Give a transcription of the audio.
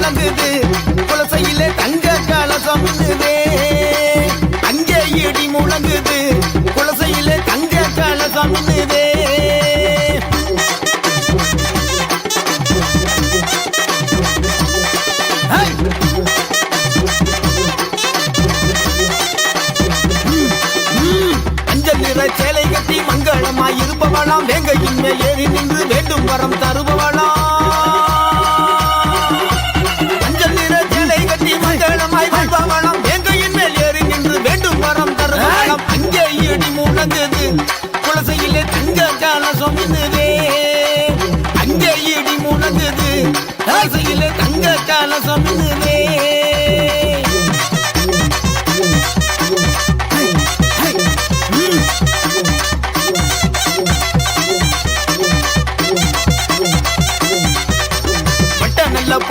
முழங்குது குலசையிலே தங்க கலசம் மின்னுதே. அங்கே இடி முழங்குது குலசையிலே தங்க கலசம் மின்னுதே. சேலை கட்டி மங்களமாய் இருப்பவளாம் வேங்கையின் மேல் ஏறி நின்று வேண்டும் வரம் தருபவளாம். மஞ்சள் நிற சேலை கட்டி மங்களமாய் வாழ்பவளாம் வேங்கையின் மேல் ஏறி நின்று வேண்டும் வரம் தருபவளாம். அங்கே இடி முழங்குது குலசையிலே தங்க கலசம் மின்னுதே. அங்கே இடி முழங்குது குலசையிலே தங்க கலசம் மின்னுதே.